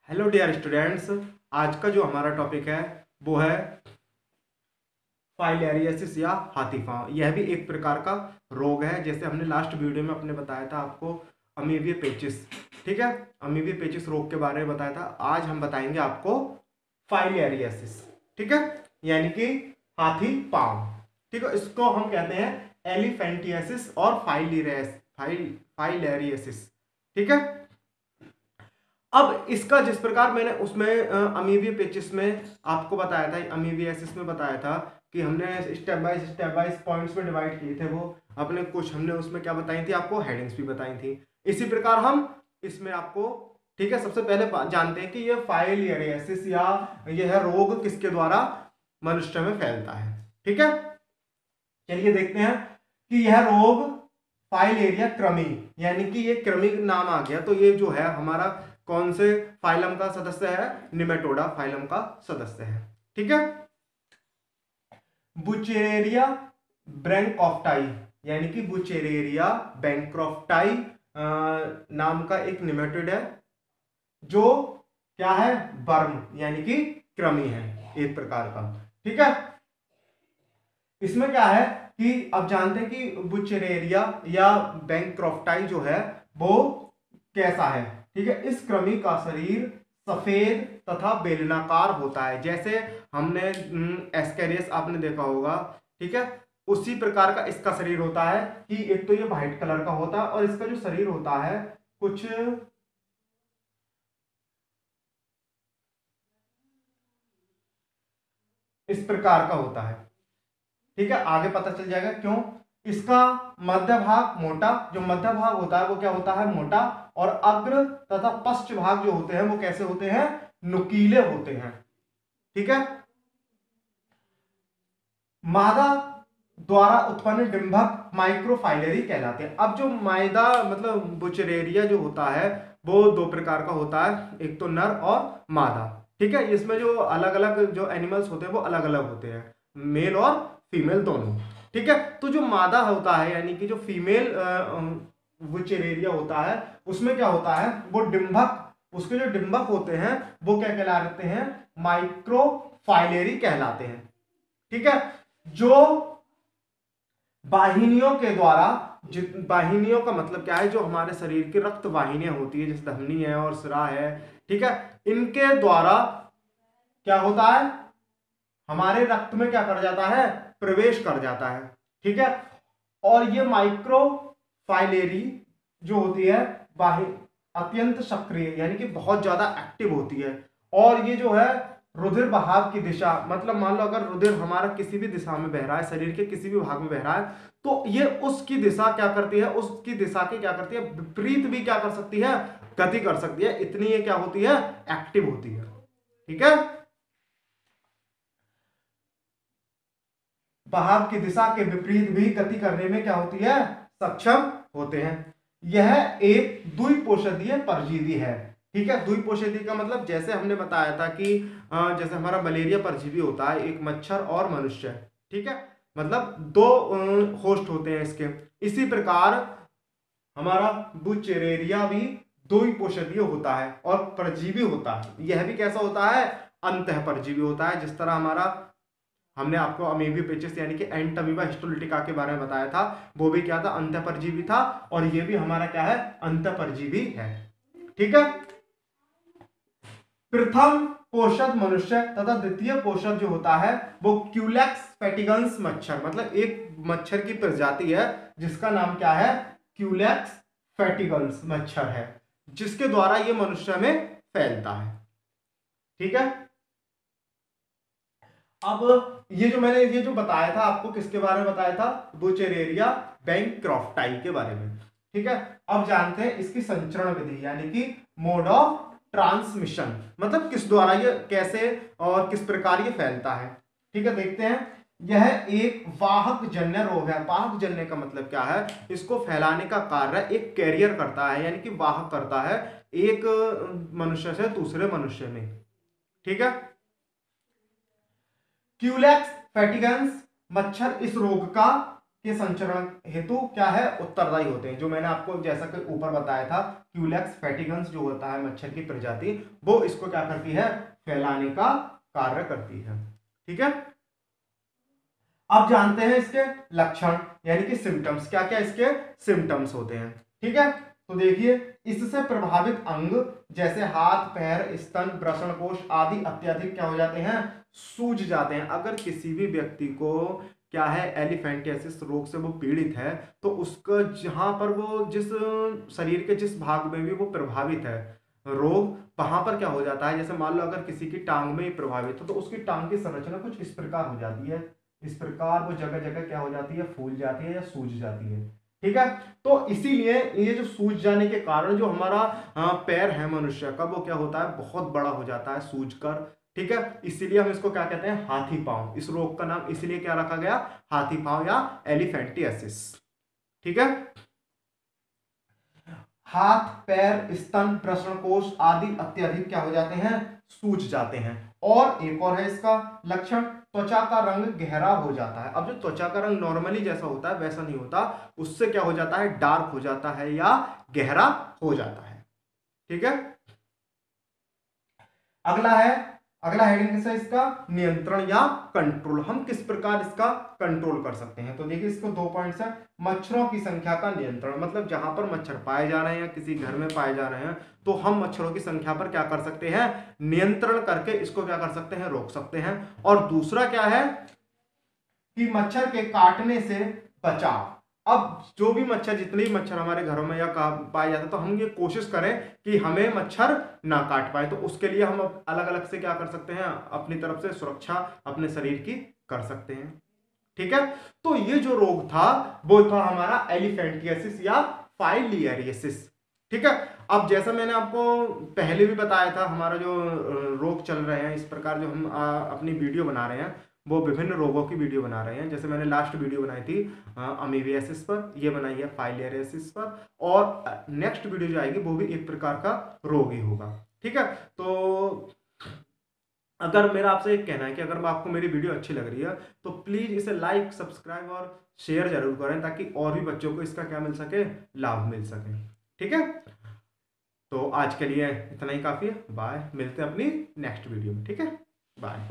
Hello dear students. आज का जो हमारा टॉपिक है वो है फाइलेरियासिस या हाथी पांव। यह भी एक प्रकार का रोग है, जैसे हमने लास्ट वीडियो में अपने बताया था आपको अमीबिया पेचिस। ठीक है, अमीबिया पेचिस रोग के बारे में बताया था। आज हम बताएंगे आपको फाइलेरियासिस। ठीक है, यानी कि हाथी पांव। ठीक है, इसको हम कहते हैं एलिफेंटियासिस और फाइलेरियासिस। ठीक है, अब इसका जिस प्रकार मैंने उसमें अमीबिया पेचिस में आपको बताया था, अमीबियासिस में बताया था कि हमने स्टेप बाय पॉइंट्स में डिवाइड किए थे। वो अपने कुछ हमने उसमें क्या बताई थी, आपको हेडिंग्स भी बताई थी। इसी प्रकार हम इसमें आपको, ठीक है, सबसे पहले जानते हैं कि ये फाइलेरियासिस या यह रोग किसके द्वारा मनुष्य में फैलता है। ठीक है, चलिए देखते हैं कि यह रोग फाइलेरिया कृमि, यानी कि ये कृमि नाम आ गया, तो ये जो है हमारा कौन से फाइलम का सदस्य है, निमेटोडा फाइलम का सदस्य है। ठीक है, बुचेरेरिया ब्रैंकॉफ्टाई, यानी कि बुचेरेरिया बैंक्रॉफ्टाई नाम का एक निमेटोड है, जो क्या है, वर्म यानी कि कृमि है एक प्रकार का। ठीक है, इसमें क्या है कि अब जानते हैं कि बुचेरेरिया या बैंक्रॉफ्टाई जो है वो कैसा है। ठीक है, इस कृमि का शरीर सफेद तथा बेलनाकार होता है, जैसे हमने एस्केरियस आपने देखा होगा। ठीक है, उसी प्रकार का इसका शरीर होता है कि एक तो ये व्हाइट कलर का होता है और इसका जो शरीर होता है कुछ इस प्रकार का होता है। ठीक है, आगे पता चल जाएगा क्यों। इसका मध्य भाग मोटा, जो मध्य भाग होता है वो क्या होता है, मोटा, और अग्र तथा पश्च भाग जो होते हैं वो कैसे होते हैं, नुकीले होते हैं। ठीक है, मादा द्वारा उत्पन्न डिंभक माइक्रोफाइलरी कहलाते हैं। अब जो मादा मतलब बुचरेरिया जो होता है वो दो प्रकार का होता है, एक तो नर और मादा। ठीक है, इसमें जो अलग अलग जो एनिमल्स होते हैं वो अलग अलग होते हैं, मेल और फीमेल दोनों। ठीक है, तो जो मादा होता है यानी कि जो फीमेल बुचरेरिया होता है उसमें क्या होता है, वो डिंभक, उसके जो डिंभक होते हैं वो क्या कहलाते हैं, माइक्रोफाइलेरी कहलाते हैं। ठीक है, जो वाहिनियों के द्वारा, वाहिनियों का मतलब क्या है, जो हमारे शरीर की रक्त वाहिनियां होती है, जैसे धमनी है और सिरा है। ठीक है, इनके द्वारा क्या होता है, हमारे रक्त में क्या कर जाता है, प्रवेश कर जाता है। ठीक है, और ये माइक्रोफाइलेरी जो होती है वाहि अत्यंत सक्रिय यानी कि बहुत ज्यादा एक्टिव होती है, और ये जो है रुधिर बहाव की दिशा, मतलब मान लो अगर रुधिर हमारा किसी भी दिशा में बह रहा है, शरीर के किसी भी भाग में बह रहा है, तो ये उसकी दिशा क्या करती है, उसकी दिशा के क्या करती है, विपरीत भी क्या कर सकती है, गति कर सकती है। इतनी ये क्या होती है, एक्टिव होती है। ठीक है, बहाव की दिशा के विपरीत भी गति करने में क्या होती है, सक्षम होते हैं। यह एक द्विपोषदीय परजीवी है। ठीक है, द्विपोषदीय का मतलब जैसे हमने बताया था कि जैसे हमारा मलेरिया परजीवी होता है, एक मच्छर और मनुष्य। ठीक है, मतलब दो होस्ट होते हैं इसके। इसी प्रकार हमारा बुचेरेरिया भी द्विपोषदीय होता है और परजीवी होता है। यह भी कैसा होता है, अंतः परजीवी होता है। जिस तरह हमारा हमने आपको अमीबिया पेचिस यानी कि एंटमीबा हिस्टोलिटिका के बारे में बताया था, वो भी क्या था, अंतःपरजीवी था, और ये भी हमारा क्या है, अंतःपरजीवी है। ठीक है, प्रथम पोषक मनुष्य तथा द्वितीय पोषक जो होता है वो क्यूलेक्स फेटिगंस मच्छर, मतलब एक मच्छर की प्रजाति है जिसका नाम क्या है, क्यूलेक्स फेटिगंस मच्छर है, जिसके द्वारा ये मनुष्य में फैलता है। ठीक है, अब ये जो मैंने ये जो बताया था आपको, किसके बारे में बताया था, बुचेरेरिया बैंक्रॉफ्टाई के बारे में। ठीक है, अब जानते हैं इसकी संचरण विधि यानी कि मोड ऑफ ट्रांसमिशन, मतलब किस द्वारा ये कैसे और किस प्रकार ये फैलता है। ठीक है, देखते हैं। यह एक वाहक जन्य रोग है। वाहक जन्य का मतलब क्या है, इसको फैलाने का कार्य एक कैरियर करता है, यानी कि वाहक करता है एक मनुष्य से दूसरे मनुष्य में। ठीक है, क्यूलेक्स फेटिगंस मच्छर इस रोग का के संचरण हेतु क्या है, उत्तरदायी होते हैं। जो मैंने आपको जैसा कि ऊपर बताया था, क्यूलेक्स फैटिगन्स जो होता है मच्छर की प्रजाति, वो इसको क्या करती है, फैलाने का कार्य करती है। ठीक है, अब जानते हैं इसके लक्षण यानी कि सिम्टम्स, क्या क्या इसके सिम्टम्स होते हैं। ठीक है, तो देखिए, इससे प्रभावित अंग जैसे हाथ, पैर, स्तन, वृषणकोश आदि अत्यधिक क्या हो जाते हैं, सूज जाते हैं। अगर किसी भी व्यक्ति को क्या है, एलिफेंटियासिस रोग से वो पीड़ित है, तो उसका जहां पर वो जिस शरीर के जिस भाग में भी वो प्रभावित है रोग, वहां पर क्या हो जाता है, जैसे मान लो अगर किसी की टांग में ही प्रभावित हो तो उसकी टांग की संरचना कुछ इस प्रकार हो जाती है, इस प्रकार वो जगह जगह क्या हो जाती है, फूल जाती है या सूज जाती है। ठीक है, तो इसीलिए ये जो सूज जाने के कारण जो हमारा पैर है मनुष्य का, वो क्या होता है, बहुत बड़ा हो जाता है सूज कर। ठीक है, इसीलिए हम इसको क्या कहते हैं, हाथी पांव। इस रोग का नाम इसीलिए क्या रखा गया, हाथी पांव या एलिफेंटियासिस। ठीक है, हाथ, पैर, स्तन, वृषणकोश आदि अत्यधिक क्या हो जाते हैं, सूज जाते हैं। और एक और है इसका लक्षण, त्वचा का रंग गहरा हो जाता है। अब जो त्वचा का रंग नॉर्मली जैसा होता है वैसा नहीं होता, उससे क्या हो जाता है, डार्क हो जाता है या गहरा हो जाता है। ठीक है, अगला है, अगला हेडिंग किसका, इसका नियंत्रण या कंट्रोल। हम किस प्रकार इसका कंट्रोल कर सकते हैं, तो देखिए इसको 2 पॉइंट्स है। मच्छरों की संख्या का नियंत्रण, मतलब जहां पर मच्छर पाए जा रहे हैं या किसी घर में पाए जा रहे हैं, तो हम मच्छरों की संख्या पर क्या कर सकते हैं, नियंत्रण करके इसको क्या कर सकते हैं, रोक सकते हैं। और दूसरा क्या है कि मच्छर के काटने से बचाव। अब जो भी मच्छर, जितने भी मच्छर हमारे घरों में या पाए जाते हैं, तो हम ये कोशिश करें कि हमें मच्छर ना काट पाए। तो उसके लिए हम अलग अलग से क्या कर सकते हैं, अपनी तरफ से सुरक्षा अपने शरीर की कर सकते हैं। ठीक है, तो ये जो रोग था वो था हमारा एलिफेंटियासिस या फाइलियरियसिस। ठीक है, अब जैसा मैंने आपको पहले भी बताया था, हमारा जो रोग चल रहे हैं, इस प्रकार जो हम अपनी वीडियो बना रहे हैं, वो विभिन्न रोगों की वीडियो बना रहे हैं। जैसे मैंने लास्ट वीडियो बनाई थी अमीबियासिस पर, ये बनाई है फाइलियरियसिस पर, और नेक्स्ट वीडियो जो आएगी वो भी एक प्रकार का रोग ही होगा। ठीक है, तो अगर मेरा आपसे एक कहना है कि अगर आपको मेरी वीडियो अच्छी लग रही है तो प्लीज इसे लाइक, सब्सक्राइब और शेयर जरूर करें, ताकि और भी बच्चों को इसका क्या मिल सके, लाभ मिल सके। ठीक है, तो आज के लिए इतना ही काफी है। बाय, मिलते हैं अपनी नेक्स्ट वीडियो में। ठीक है, बाय।